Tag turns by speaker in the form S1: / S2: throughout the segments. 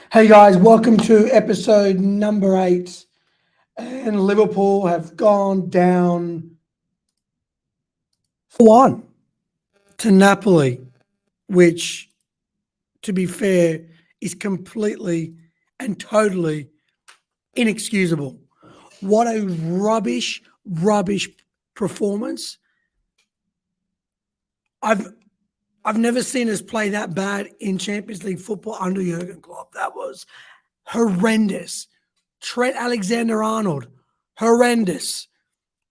S1: Hey guys, welcome to episode number 8. And Liverpool have gone down 4-1 to Napoli, which, to be fair, is completely and totally inexcusable. What a rubbish performance. I've I've never seen us play that bad in Champions League football under Jurgen Klopp. That was horrendous. Trent Alexander-Arnold, horrendous.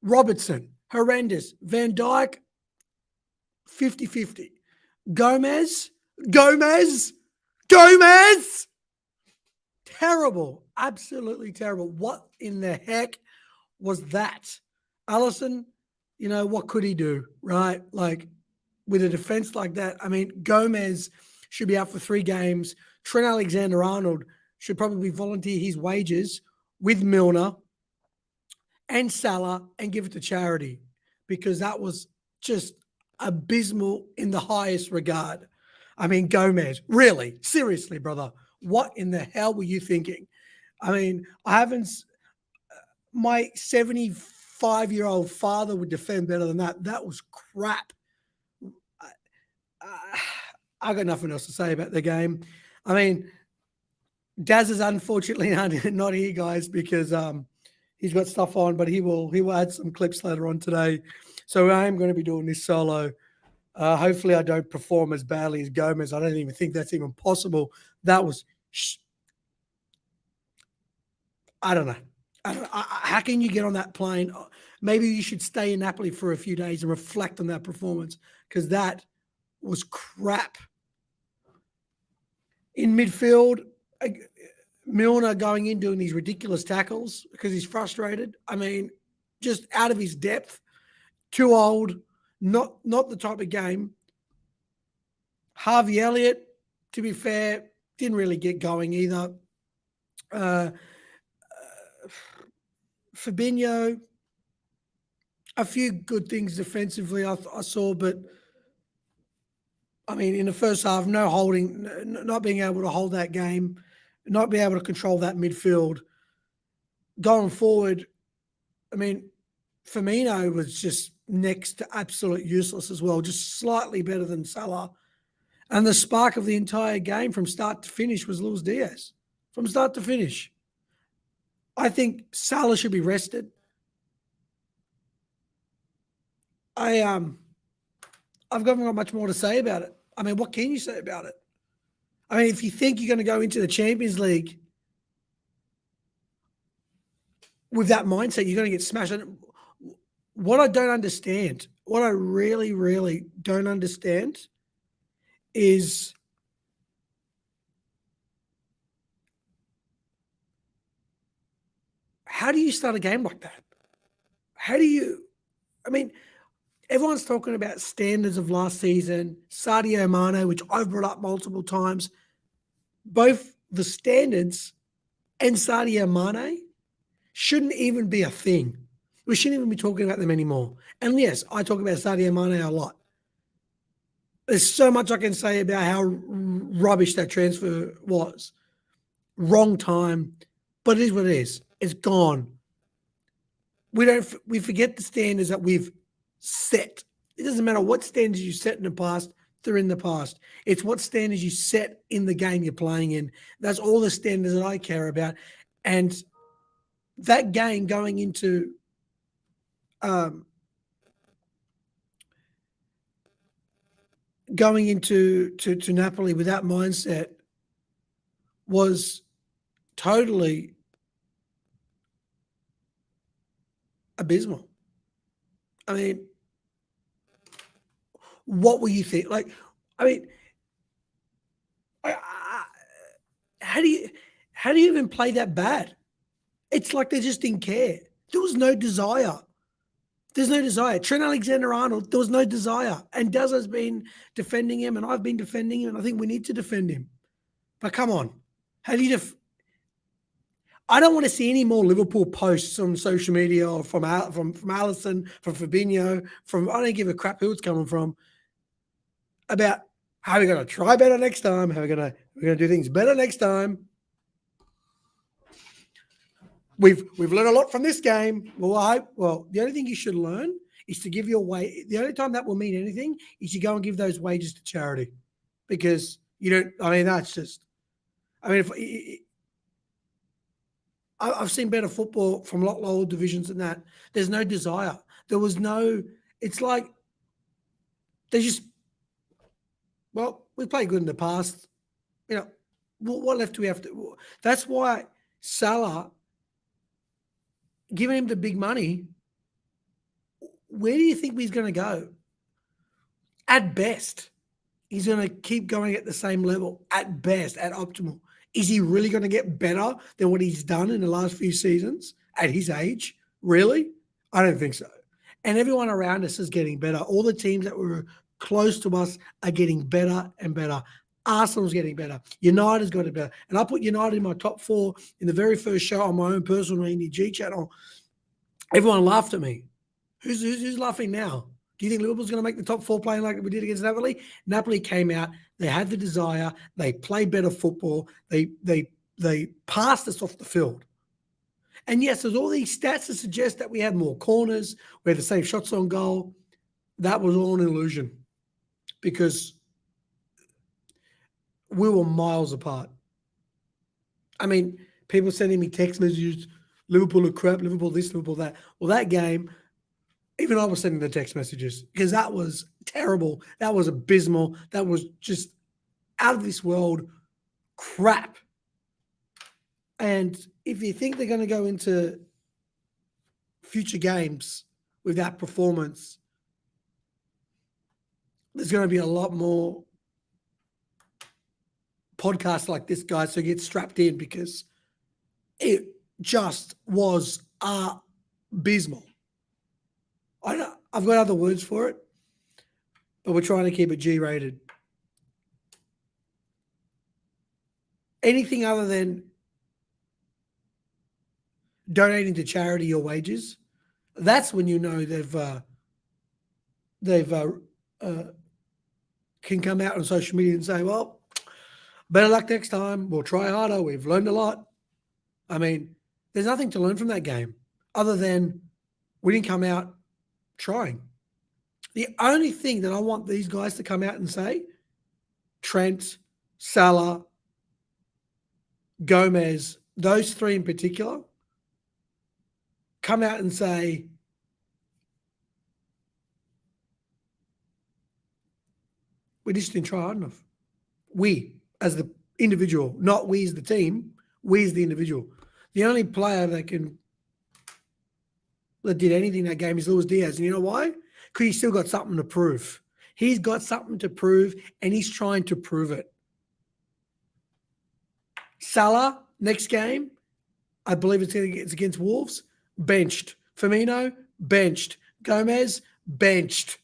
S1: Robertson, horrendous. Van Dijk, 50-50. Gomez, Gomez, terrible. Absolutely terrible. What in the heck was that? Allison, what could he do, right? Like, with a defense like that, I mean, Gomez should be out for 3 games. Trent Alexander-Arnold should probably volunteer his wages with Milner and Salah and give it to charity, because that was just abysmal in the highest regard. I mean, Gomez, really? Seriously, brother, what in the hell were you thinking? I mean, my 75-year-old father would defend better than that. That was crap. I got nothing else to say about the game. I mean, Daz is unfortunately not here, guys, because he's got stuff on, but he will add some clips later on today. So I am going to be doing this solo. Hopefully I don't perform as badly as Gomez. I don't even think that's even possible. That was, I don't know. How can you get on that plane? Maybe you should stay in Napoli for a few days and reflect on that performance, because that was crap. In midfield, Milner going in doing these ridiculous tackles because he's frustrated. I mean, just out of his depth, too old, not the type of game. Harvey Elliott, to be fair, didn't really get going either. Fabinho, a few good things defensively I saw, but I mean, in the first half, no holding, not being able to hold that game, not being able to control that midfield. Going forward, I mean, Firmino was just next to absolute useless as well, just slightly better than Salah. And the spark of the entire game from start to finish was Luis Diaz, from start to finish. I think Salah should be rested. I've got much more to say about it. I mean, what can you say about it? I mean, if you think you're going to go into the Champions League with that mindset, you're going to get smashed. And what I don't understand, what I really, really don't understand is how do you start a game like that? I mean, everyone's talking about standards of last season, Sadio Mane, which I've brought up multiple times. Both the standards and Sadio Mane shouldn't even be a thing. We shouldn't even be talking about them anymore. And yes, I talk about Sadio Mane a lot. There's so much I can say about how rubbish that transfer was. Wrong time, but it is what it is. It's gone. We forget the standards that we've set. It doesn't matter what standards you set in the past, they're in the past. It's what standards you set in the game you're playing in. That's all the standards that I care about. And that game going into Napoli with that mindset was totally abysmal. I mean, what were you think? Like, I mean, how do you even play that bad? It's like they just didn't care. There was no desire. There's no desire. Trent Alexander-Arnold, there was no desire. And Daz has been defending him, and I've been defending him, and I think we need to defend him. But come on. How do you I don't want to see any more Liverpool posts on social media or from Allison, from Fabinho, I don't give a crap who it's coming from, about how we're going to try better next time, how we're going to do things better next time. We've learned a lot from this game. Well, the only thing you should learn is to give your the only time that will mean anything is you go and give those wages to charity, because you don't. I mean, that's just. I mean, I've seen better football from a lot lower divisions than that. There's no desire. There was no. It's like they just. Well, we played good in the past. You know, what left do we have to? That's why Salah, giving him the big money, where do you think he's going to go? At best, he's going to keep going at the same level. At best, at optimal. Is he really going to get better than what he's done in the last few seasons at his age? Really? I don't think so. And everyone around us is getting better. All the teams that were close to us are getting better and better. Arsenal's getting better. United's got it better. And I put United in my top 4 in the very first show on my own personal ENG channel. Everyone laughed at me. Who's laughing now? Do you think Liverpool's going to make the top 4 playing like we did against Napoli? Napoli came out. They had the desire. They played better football. They passed us off the field. And yes, there's all these stats that suggest that we had more corners, we had the same shots on goal. That was all an illusion, because we were miles apart. I mean, people sending me text messages, Liverpool are crap, Liverpool this, Liverpool that. Well, that game, even I was sending the text messages, because that was terrible. That was abysmal. That was just out of this world crap. And if you think they're going to go into future games with that performance, there's going to be a lot more podcasts like this, guys, so get strapped in, because it just was abysmal. I've got other words for it, but we're trying to keep it G-rated. Anything other than donating to charity your wages, that's when you know they've can come out on social media and say, well, better luck next time. We'll try harder. We've learned a lot. I mean, there's nothing to learn from that game other than we didn't come out trying. The only thing that I want these guys to come out and say, Trent, Salah, Gomez, those 3 in particular, come out and say, we just didn't try hard enough. We, as the individual, not we as the team, we as the individual. The only player that did anything that game is Luis Diaz. And you know why? Because he's still got something to prove. He's got something to prove, and he's trying to prove it. Salah, next game, I believe it's against Wolves, benched. Firmino, benched. Gomez, benched.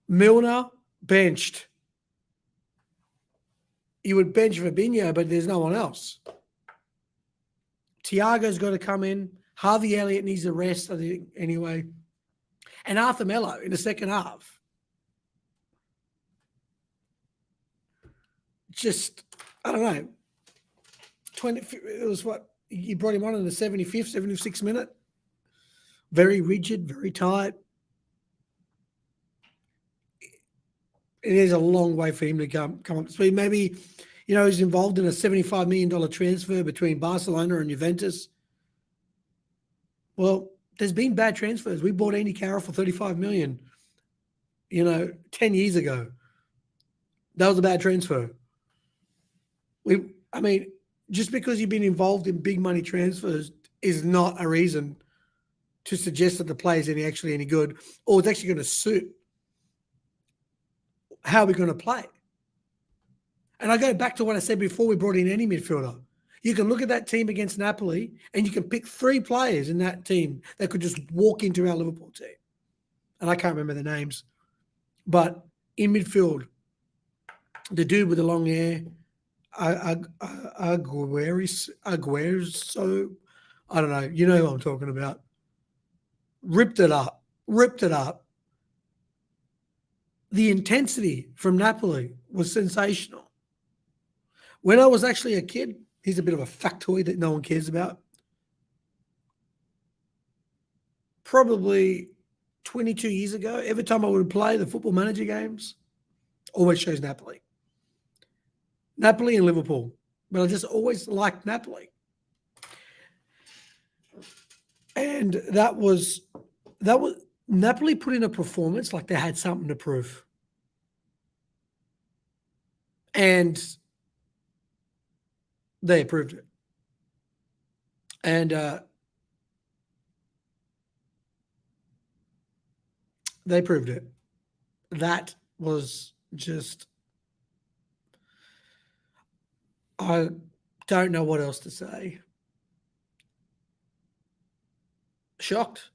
S1: Milner, benched. You would bench Fabinho, but there's no one else. Thiago's got to come in. Harvey Elliott needs a rest, I think, anyway. And Arthur Melo in the second half. Just, I don't know. It was what? You brought him on in the 75th, 76th minute. Very rigid, very tight. It is a long way for him to come up to speed. Maybe, he's involved in a $75 million transfer between Barcelona and Juventus. Well, there's been bad transfers. We bought Andy Carroll for $35 million, 10 years ago. That was a bad transfer. Just because you've been involved in big money transfers is not a reason to suggest that the player's actually any good, or it's actually going to suit how we're going to play. And I go back to what I said before we brought in any midfielder. You can look at that team against Napoli and you can pick 3 players in that team that could just walk into our Liverpool team. And I can't remember the names. But in midfield, the dude with the long hair, Aguero, I don't know. You know who I'm talking about. Ripped it up. The intensity from Napoli was sensational. When I was actually a kid, Here's a bit of a factoid that no one cares about. Probably 22 years ago, every time I would play the Football Manager games, always chose Napoli. Napoli and Liverpool. But I just always liked Napoli. And that was Napoli put in a performance like they had something to prove. And they approved it. And they proved it. That was just, I don't know what else to say. Shocked.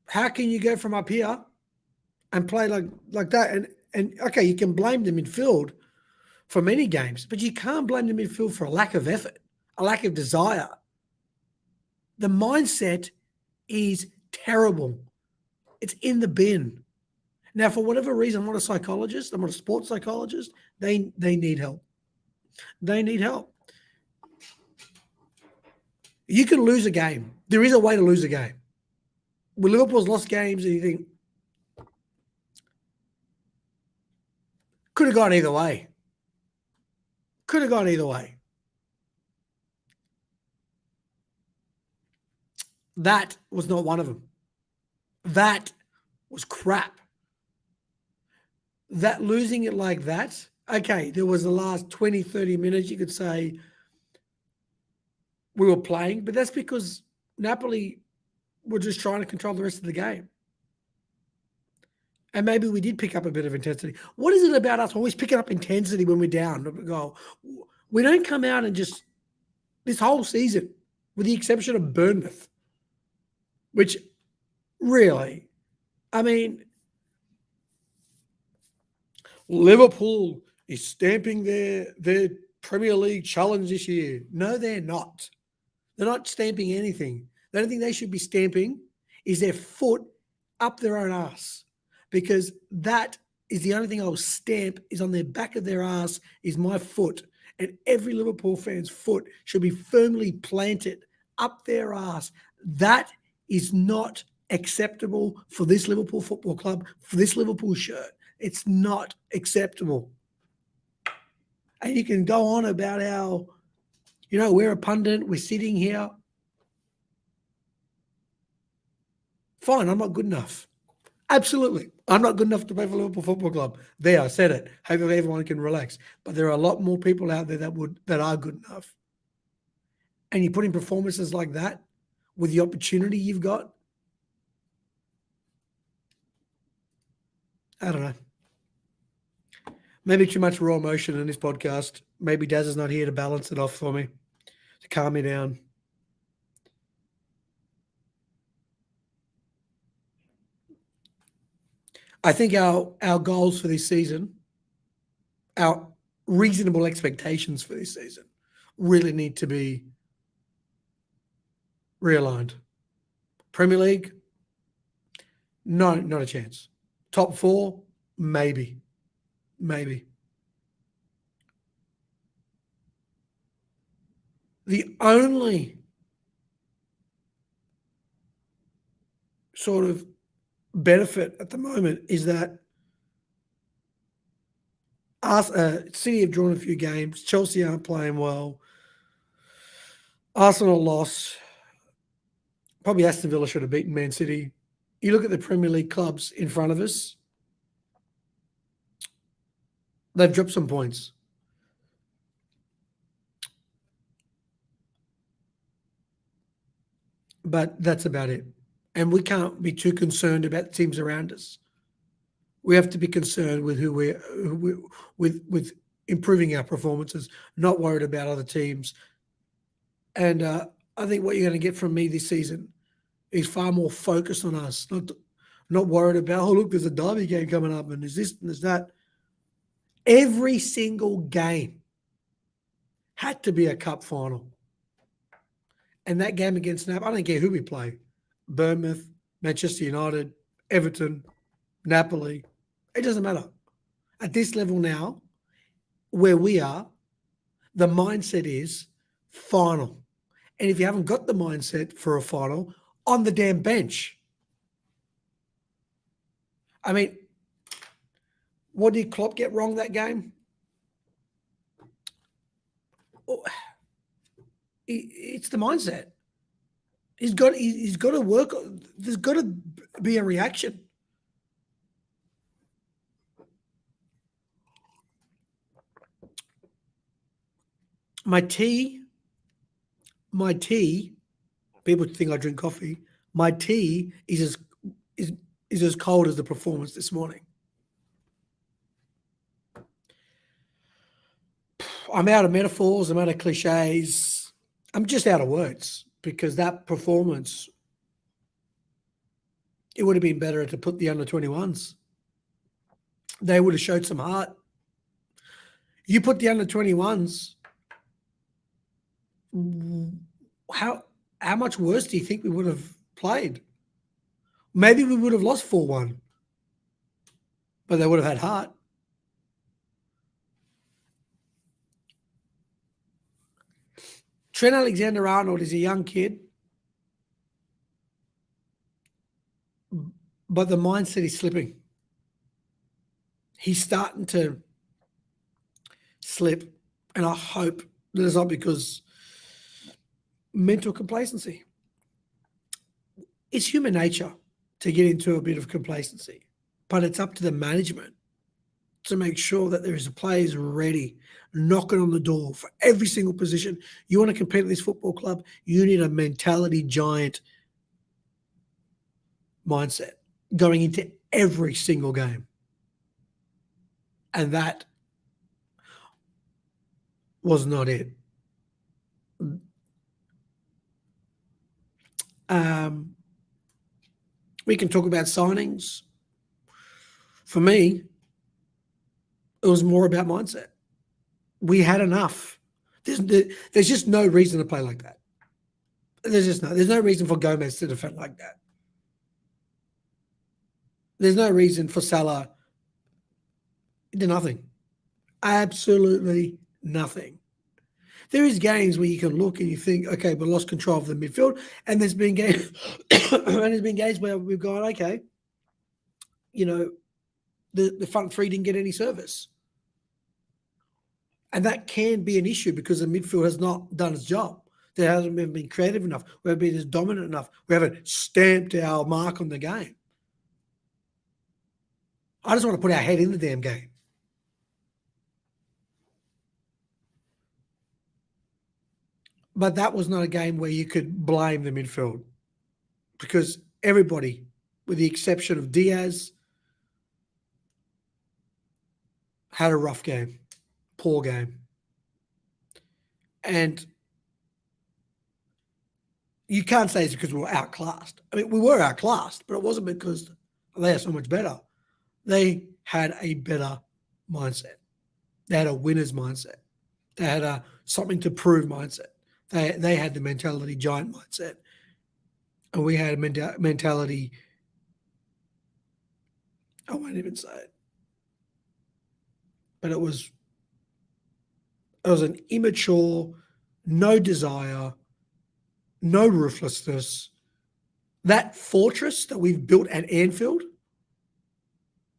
S1: How can you go from up here and play like that? And okay, you can blame the midfield for many games, but you can't blame the midfield for a lack of effort, a lack of desire. The mindset is terrible. It's in the bin. Now, for whatever reason, I'm not a psychologist. I'm not a sports psychologist. They need help. They need help. You can lose a game. There is a way to lose a game. When Liverpool's lost games, and you think, could have gone either way. Could have gone either way. That was not one of them. That was crap. That losing it like that, okay, there was the last 20, 30 minutes, you could say we were playing, but that's because Napoli were just trying to control the rest of the game. And maybe we did pick up a bit of intensity. What is it about us always picking up intensity when we're down? We don't come out and just, this whole season, with the exception of Bournemouth, which really, I mean, Liverpool is stamping their Premier League challenge this year. No, they're not. They're not stamping anything. The only thing they should be stamping is their foot up their own ass, because that is the only thing I will stamp is on their back of their ass is my foot. And every Liverpool fan's foot should be firmly planted up their ass. That is not acceptable for this Liverpool Football Club, for this Liverpool shirt. It's not acceptable. And you can go on about how, we're a pundit, we're sitting here. Fine, I'm not good enough. Absolutely. I'm not good enough to play for Liverpool Football Club. There, I said it. Hopefully everyone can relax. But there are a lot more people out there that are good enough. And you put in performances like that with the opportunity you've got. I don't know. Maybe too much raw emotion in this podcast. Maybe Daz is not here to balance it off for me, to calm me down. I think our goals for this season, our reasonable expectations for this season, really need to be realigned. Premier League, no, not a chance. Top 4, maybe. The only sort of benefit at the moment is that City have drawn a few games. Chelsea aren't playing well. Arsenal lost. Probably Aston Villa should have beaten Man City. You look at the Premier League clubs in front of us, they've dropped some points. But that's about it. And we can't be too concerned about the teams around us. We have to be concerned with with improving our performances, not worried about other teams. And I think what you're going to get from me this season is far more focused on us, not worried about, oh, look, there's a derby game coming up and there's this and there's that. Every single game had to be a cup final. And that game against Napoli, I don't care who we play, Bournemouth, Manchester United, Everton, Napoli, it doesn't matter. At this level now, where we are, the mindset is final. And if you haven't got the mindset for a final, on the damn bench. I mean, what did Klopp get wrong that game? Oh, it's the mindset. He's got to work. There's got to be a reaction. My tea. People think I drink coffee. My tea is as cold as the performance this morning. I'm out of metaphors. I'm out of cliches. I'm just out of words because that performance, it would have been better to put the under-21s. They would have showed some heart. You put the under-21s, how much worse do you think we would have played? Maybe we would have lost 4-1, but they would have had heart. Trent Alexander-Arnold is a young kid, but the mindset is slipping. He's starting to slip, and I hope that it's not because mental complacency. It's human nature to get into a bit of complacency, but it's up to the management to make sure that there is players ready, knocking on the door for every single position. You want to compete at this football club, you need a mentality giant mindset going into every single game. And that was not it. We can talk about signings. For me, it was more about mindset. We had enough. There's just no reason to play like that. There's no reason for Gomez to defend like that. There's no reason for Salah. He did nothing. Absolutely nothing. There is games where you can look and you think, okay, we lost control of the midfield, and there's been games, where we've gone, okay, the front three didn't get any service, and that can be an issue because the midfield has not done its job. They haven't been creative enough. We haven't been as dominant enough. We haven't stamped our mark on the game. I just want to put our head in the damn game. But that was not a game where you could blame the midfield because everybody, with the exception of Diaz, had a rough game, poor game. And you can't say it's because we were outclassed. I mean, we were outclassed, but it wasn't because they are so much better. They had a better mindset. They had a winner's mindset. They had a something to prove mindset. They had the mentality giant mindset. And we had a mentality, I won't even say it. But it was an immature, no desire, no ruthlessness. That fortress that we've built at Anfield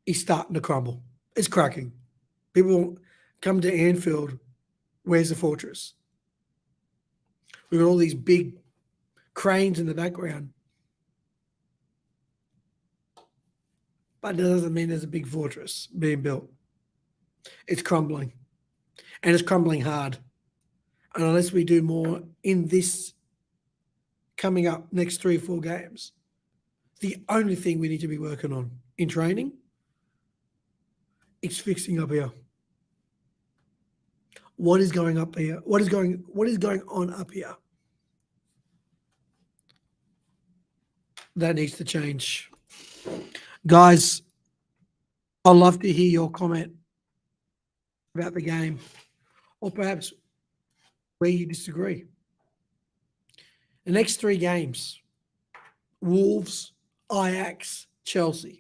S1: is starting to crumble. It's cracking. People come to Anfield, where's the fortress? We've got all these big cranes in the background. But it doesn't mean there's a big fortress being built. It's crumbling. And it's crumbling hard. And unless we do more in this coming up next 3 or 4 games, the only thing we need to be working on in training is fixing up here. What is going up here? What is going on up here? That needs to change. Guys, I'd love to hear your comment about the game, or perhaps where you disagree. The next 3 games: Wolves, Ajax, Chelsea.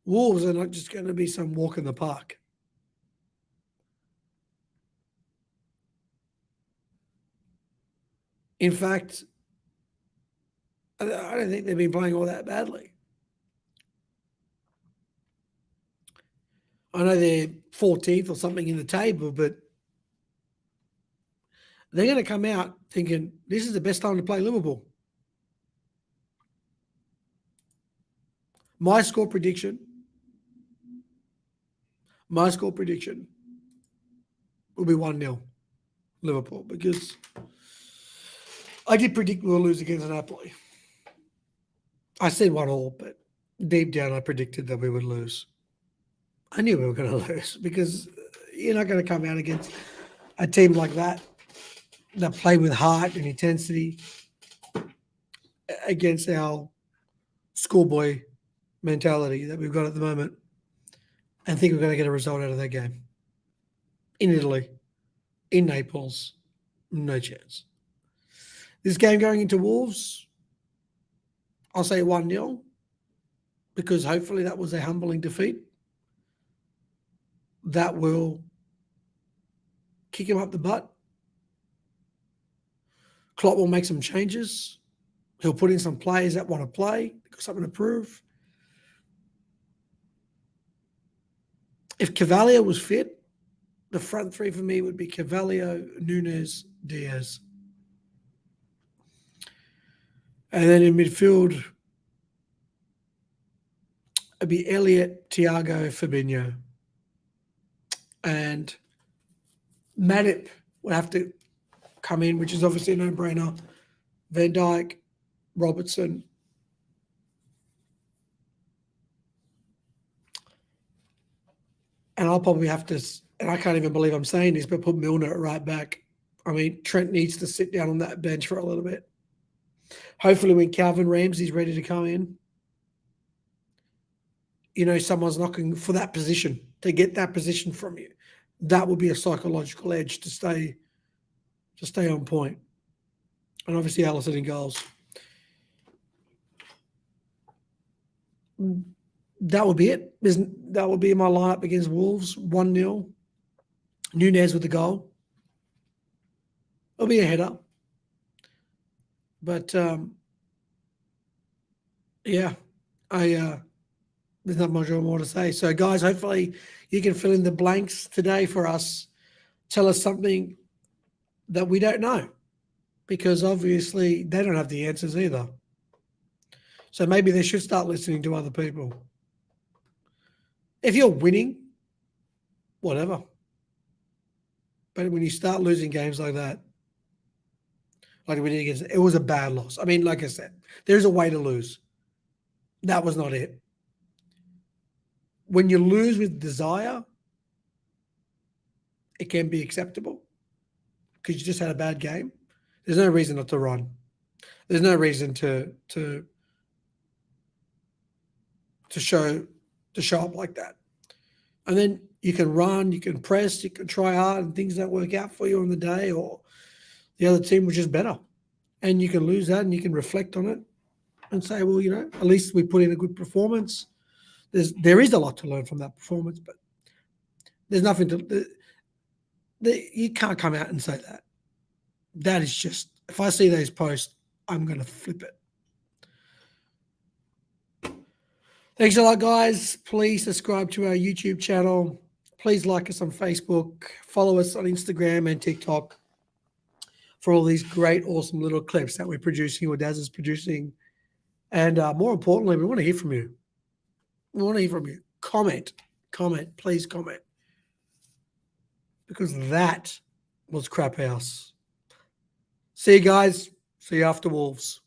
S1: Wolves are not just going to be some walk in the park. In fact, I don't think they've been playing all that badly. I know they're 14th or something in the table, but they're going to come out thinking this is the best time to play Liverpool. My score prediction will be 1-0 Liverpool, because I did predict we'll lose against Napoli. I said 1-1, but deep down I predicted that we would lose. I knew we were going to lose, because you're not going to come out against a team like that play with heart and intensity against our schoolboy mentality that we've got at the moment, and think we're going to get a result out of that game. In Italy, in Naples, no chance. This game going into Wolves, I'll say 1-0, because hopefully that was a humbling defeat. That will kick him up the butt. Klopp will make some changes. He'll put in some players that want to play, got something to prove. If Cavalier was fit, the front three for me would be Cavalier, Nunes, Diaz. And then in midfield, it'd be Elliott, Thiago, Fabinho. And Matip would have to come in, which is obviously a no-brainer. Van Dijk, Robertson. And I'll probably have to, and I can't even believe I'm saying this, but put Milner at right back. I mean, Trent needs to sit down on that bench for a little bit. Hopefully when Calvin Ramsey's ready to come in, someone's knocking for that position, to get that position from you. That would be a psychological edge to stay on point. And obviously Alisson in goals. That would be it. That would be my lineup against Wolves. 1-0. Nunes with the goal. It'll be a header. But there's not much more to say. So guys, hopefully you can fill in the blanks today for us. Tell us something that we don't know, because obviously they don't have the answers either. So maybe they should start listening to other people. If you're winning, whatever. But when you start losing games like that, like we did against, it was a bad loss. I mean, like I said, there's a way to lose. That was not it. When you lose with desire, it can be acceptable because you just had a bad game. There's no reason not to run. There's no reason to show up like that. And then you can run, you can press, you can try hard, and things don't work out for you on the day, or the other team was just better. And you can lose that, and you can reflect on it and say, well, at least we put in a good performance. There is a lot to learn from that performance, but there's nothing you can't come out and say that. That is just, if I see those posts, I'm going to flip it. Thanks a lot, guys. Please subscribe to our YouTube channel. Please like us on Facebook. Follow us on Instagram and TikTok for all these great, awesome little clips that we're producing, or Daz is producing. And more importantly, we want to hear from you. We want to hear from you. Comment, please comment. Because that was crap house. See you guys. See you after Wolves.